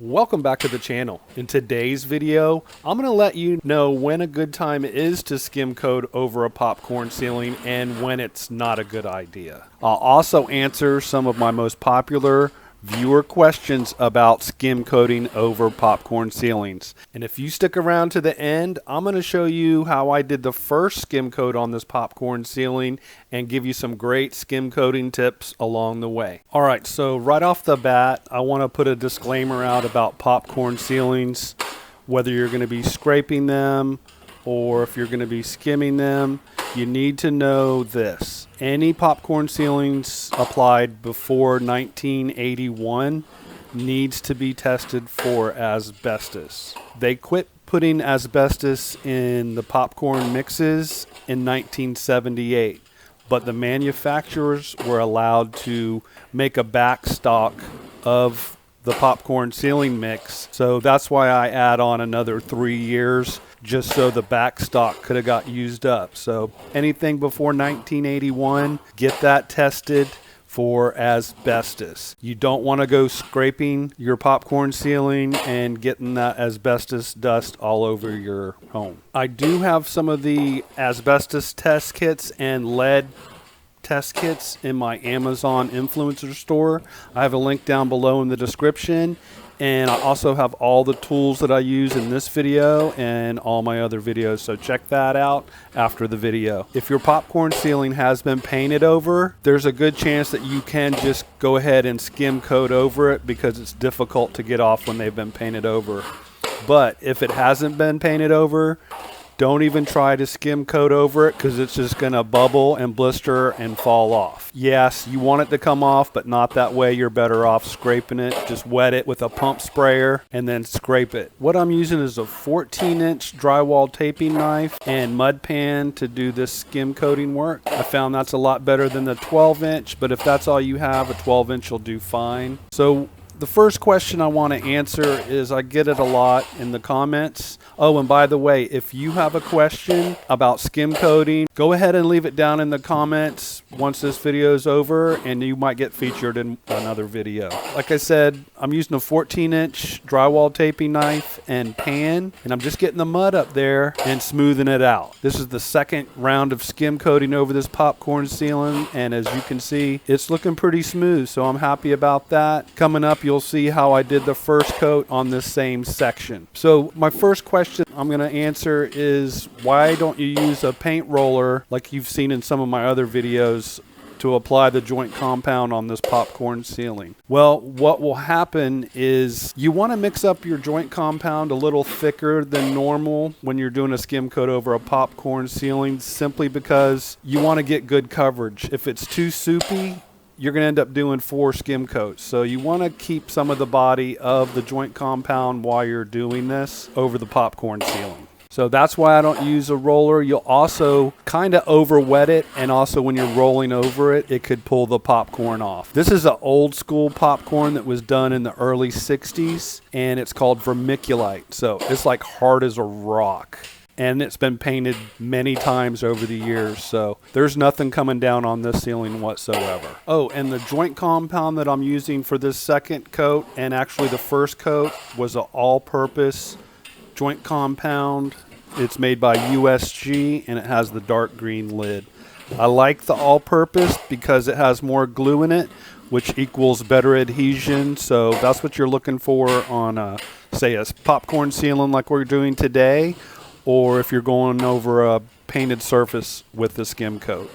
Welcome back to the channel. In today's video, I'm going to let you know when a good time is to skim coat over a popcorn ceiling and when it's not a good idea. I'll also answer some of my most popular viewer questions about skim coating over popcorn ceilings. And if you stick around to the end, I'm going to show you how I did the first skim coat on this popcorn ceiling and give you some great skim coating tips along the way. Alright, so right off the bat, I want to put a disclaimer out about popcorn ceilings, whether you're going to be scraping them or if you're going to be skimming them. You need to know this. Any popcorn ceilings applied before 1981 needs to be tested for asbestos. They quit putting asbestos in the popcorn mixes in 1978, but the manufacturers were allowed to make a backstock of the popcorn ceiling mix. So that's why I add on another 3 years, just so the backstock could have got used up. So anything before 1981, get that tested for asbestos. You don't want to go scraping your popcorn ceiling and getting that asbestos dust all over your home. I do have some of the asbestos test kits and lead test kits in my Amazon influencer store. I have a link down below in the description, and I also have all the tools that I use in this video and all my other videos, so check that out after the video. If your popcorn ceiling has been painted over, there's a good chance that you can just go ahead and skim coat over it because it's difficult to get off when they've been painted over. But if it hasn't been painted over, don't even try to skim coat over it because it's just going to bubble and blister and fall off. Yes, you want it to come off, but not that way. You're better off scraping it. Just wet it with a pump sprayer and then scrape it. What I'm using is a 14-inch drywall taping knife and mud pan to do this skim coating work. I found that's a lot better than the 12-inch, but if that's all you have, a 12-inch will do fine. So the first question I want to answer is, I get it a lot in the comments. Oh, and by the way, if you have a question about skim coating, go ahead and leave it down in the comments once this video is over, and you might get featured in another video. Like I said, I'm using a 14-inch drywall taping knife and pan, and I'm just getting the mud up there and smoothing it out. This is the second round of skim coating over this popcorn ceiling, and as you can see, it's looking pretty smooth, so I'm happy about that. Coming up, you'll see how I did the first coat on this same section. So my first question I'm going to answer is, why don't you use a paint roller like you've seen in some of my other videos to apply the joint compound on this popcorn ceiling? Well, what will happen is you want to mix up your joint compound a little thicker than normal when you're doing a skim coat over a popcorn ceiling, simply because you want to get good coverage. If it's too soupy, you're going to end up doing 4 skim coats. So you want to keep some of the body of the joint compound while you're doing this over the popcorn ceiling. So that's why I don't use a roller. You'll also kind of over wet it, and also when you're rolling over it, it could pull the popcorn off. This is an old school popcorn that was done in the early 60s, and it's called vermiculite. So it's like hard as a rock, and it's been painted many times over the years, so there's nothing coming down on this ceiling whatsoever. Oh, and the joint compound that I'm using for this second coat, and actually the first coat, was an all-purpose joint compound. It's made by USG, and it has the dark green lid. I like the all-purpose because it has more glue in it, which equals better adhesion, so that's what you're looking for on, say, a popcorn ceiling like we're doing today, or if you're going over a painted surface with the skim coat.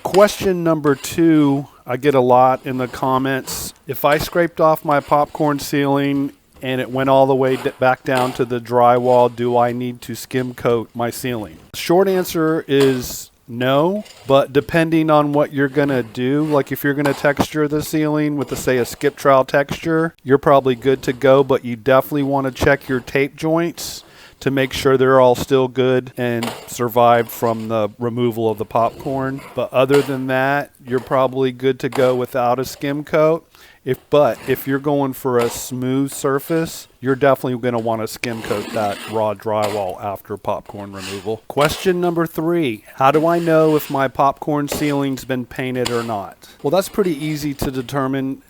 Question number 2, I get a lot in the comments. If I scraped off my popcorn ceiling and it went all the way back down to the drywall, do I need to skim coat my ceiling? Short answer is no, but depending on what you're going to do, like if you're going to texture the ceiling with, say, a skip trowel texture, you're probably good to go, but you definitely want to check your tape joints to make sure they're all still good and survived from the removal of the popcorn. But other than that, you're probably good to go without a skim coat. If you're going for a smooth surface, you're definitely going to want to skim coat that raw drywall after popcorn removal. Question number 3, how do I know if my popcorn ceiling's been painted or not? Well, that's pretty easy to determine.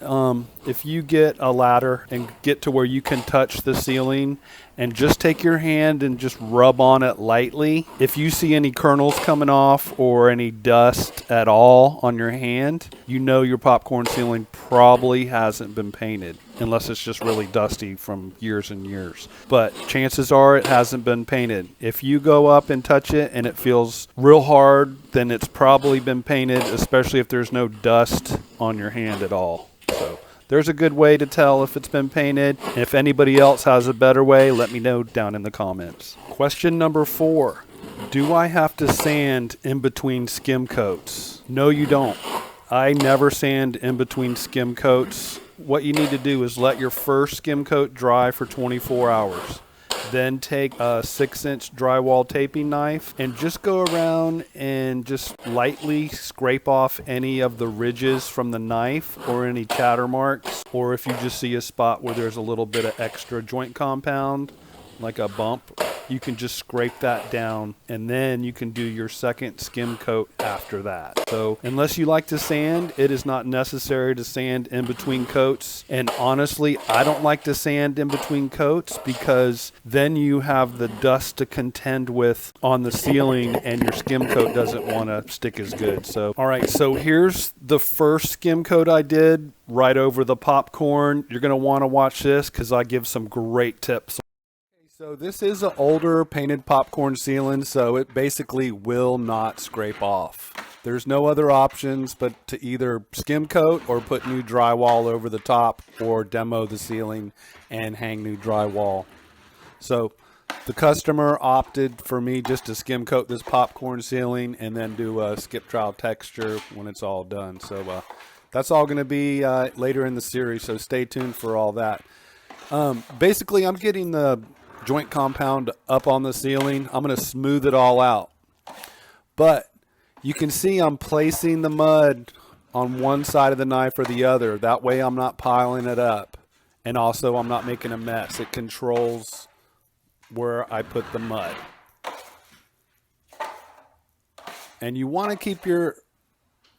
If you get a ladder and get to where you can touch the ceiling and just take your hand and just rub on it lightly, if you see any kernels coming off or any dust at all on your hand, you know your popcorn ceiling probably hasn't been painted, unless it's just really dusty from years and years. But chances are it hasn't been painted. If you go up and touch it and it feels real hard, then it's probably been painted, especially if there's no dust on your hand at all. So there's a good way to tell if it's been painted. If anybody else has a better way, let me know down in the comments. Question number 4, do I have to sand in between skim coats? No, you don't. I never sand in between skim coats. What you need to do is let your first skim coat dry for 24 hours. Then take a 6-inch drywall taping knife and just go around and just lightly scrape off any of the ridges from the knife or any chatter marks, or if you just see a spot where there's a little bit of extra joint compound, like a bump, you can just scrape that down, and then you can do your second skim coat after that. So unless you like to sand, it is not necessary to sand in between coats. And honestly, I don't like to sand in between coats because then you have the dust to contend with on the ceiling and your skim coat doesn't want to stick as good. So all right, so here's the first skim coat I did right over the popcorn. You're going to want to watch this because I give some great tips. So this is an older painted popcorn ceiling, so it basically will not scrape off. There's no other options but to either skim coat or put new drywall over the top, or demo the ceiling and hang new drywall. So the customer opted for me just to skim coat this popcorn ceiling and then do a skip trowel texture when it's all done. So that's all going to be later in the series, so stay tuned for all that. Basically, I'm getting the joint compound up on the ceiling. I'm going to smooth it all out. But you can see I'm placing the mud on one side of the knife or the other. That way I'm not piling it up. And also I'm not making a mess. It controls where I put the mud. And you want to keep your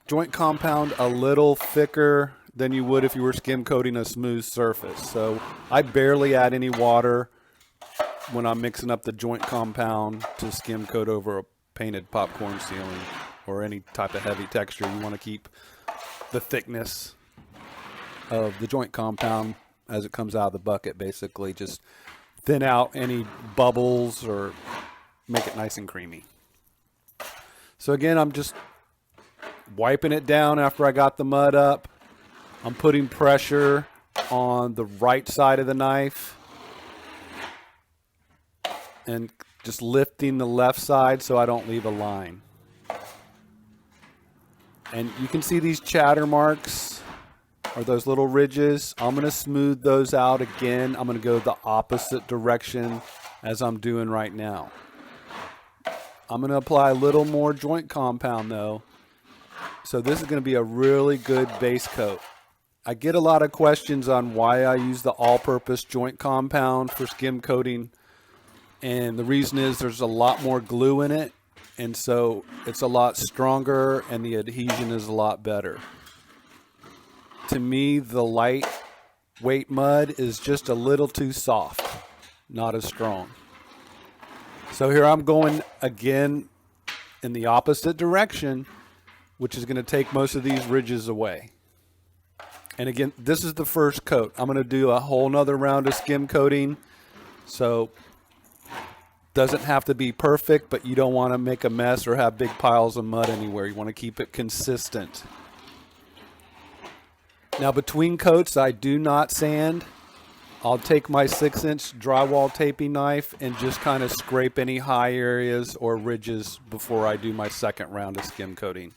joint compound a little thicker than you would if you were skim coating a smooth surface. So I barely add any water when I'm mixing up the joint compound to skim coat over a painted popcorn ceiling or any type of heavy texture. You want to keep the thickness of the joint compound as it comes out of the bucket, basically. Just thin out any bubbles or make it nice and creamy. So again, I'm just wiping it down after I got the mud up. I'm putting pressure on the right side of the knife and just lifting the left side so I don't leave a line. And you can see these chatter marks, or those little ridges. I'm going to smooth those out again. I'm going to go the opposite direction as I'm doing right now. I'm going to apply a little more joint compound though. So this is going to be a really good base coat. I get a lot of questions on why I use the all-purpose joint compound for skim coating. And the reason is there's a lot more glue in it, and so it's a lot stronger and the adhesion is a lot better. To me, the lightweight mud is just a little too soft, not as strong. So here I'm going again in the opposite direction, which is going to take most of these ridges away. And again, this is the first coat. I'm going to do a whole nother round of skim coating. So doesn't have to be perfect, but you don't want to make a mess or have big piles of mud anywhere. You want to keep it consistent. Now between coats, I do not sand. I'll take my 6-inch drywall taping knife and just kind of scrape any high areas or ridges before I do my second round of skim coating.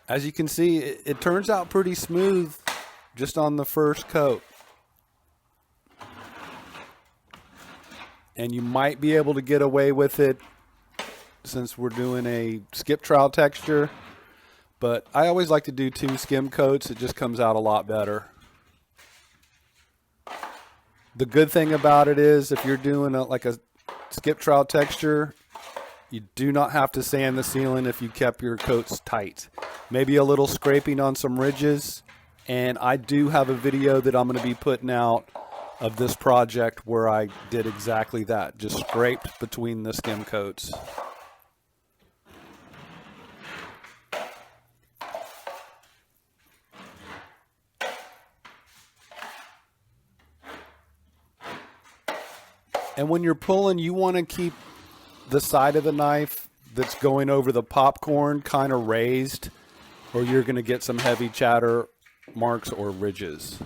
As you can see, it turns out pretty smooth just on the first coat. And you might be able to get away with it since we're doing a skip trowel texture. but I always like to do 2 skim coats. It just comes out a lot better. The good thing about it is if you're doing like a skip trowel texture, you do not have to sand the ceiling if you kept your coats tight. Maybe a little scraping on some ridges, and I do have a video that I'm going to be putting out of this project where I did exactly that, just scraped between the skim coats. And when you're pulling, you want to keep the side of the knife that's going over the popcorn kind of raised, or you're going to get some heavy chatter marks or ridges.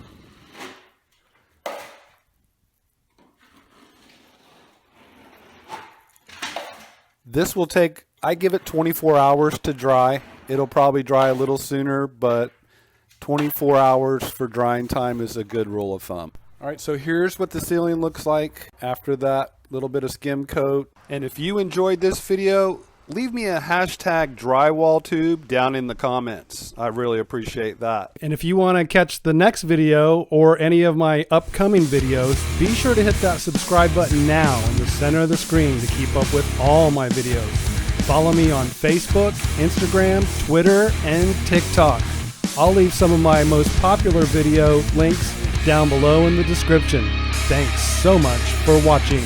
This will take, I give it 24 hours to dry. It'll probably dry a little sooner, but 24 hours for drying time is a good rule of thumb. All right, so here's what the ceiling looks like after that little bit of skim coat. And if you enjoyed this video, leave me a hashtag drywall tube down in the comments. I really appreciate that. And if you want to catch the next video or any of my upcoming videos, be sure to hit that subscribe button now in the center of the screen to keep up with all my videos. Follow me on Facebook, Instagram, Twitter, and TikTok. I'll leave some of my most popular video links down below in the description. Thanks so much for watching.